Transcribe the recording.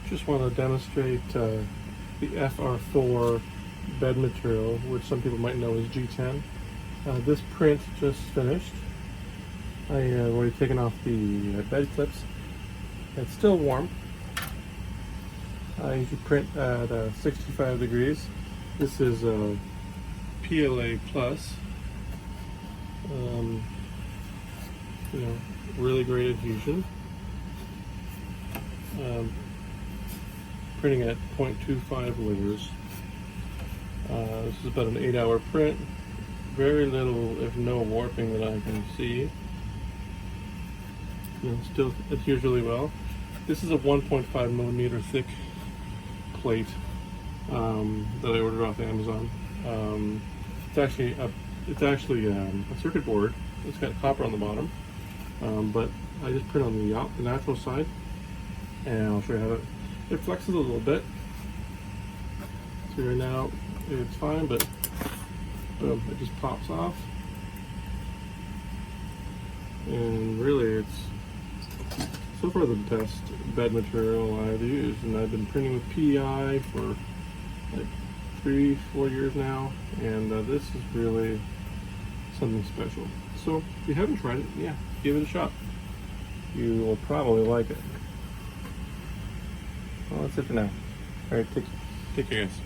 Just want to demonstrate the FR4 bed material, which some people might know as G10. This print just finished. I have already taken off the bed clips. It's still warm. I usually print at 65 degrees. This is a PLA plus. Really great adhesion. Printing at 0.25 liters. This is about an 8-hour print. Very little, if no, warping that I can see. Still adheres really well. This is a 1.5 millimeter thick plate that I ordered off Amazon. It's actually a circuit board. It's got copper on the bottom, but I just print on the natural side, and I'll show you how it flexes a little bit. So right now it's fine, but boom, it just pops off, and really it's so far the best bed material I've used, and I've been printing with PEI for like 3-4 years now, and this is really something special. So if you haven't tried it, yeah, give it a shot. You will probably like it. Well, that's it for now. All right, take care, guys.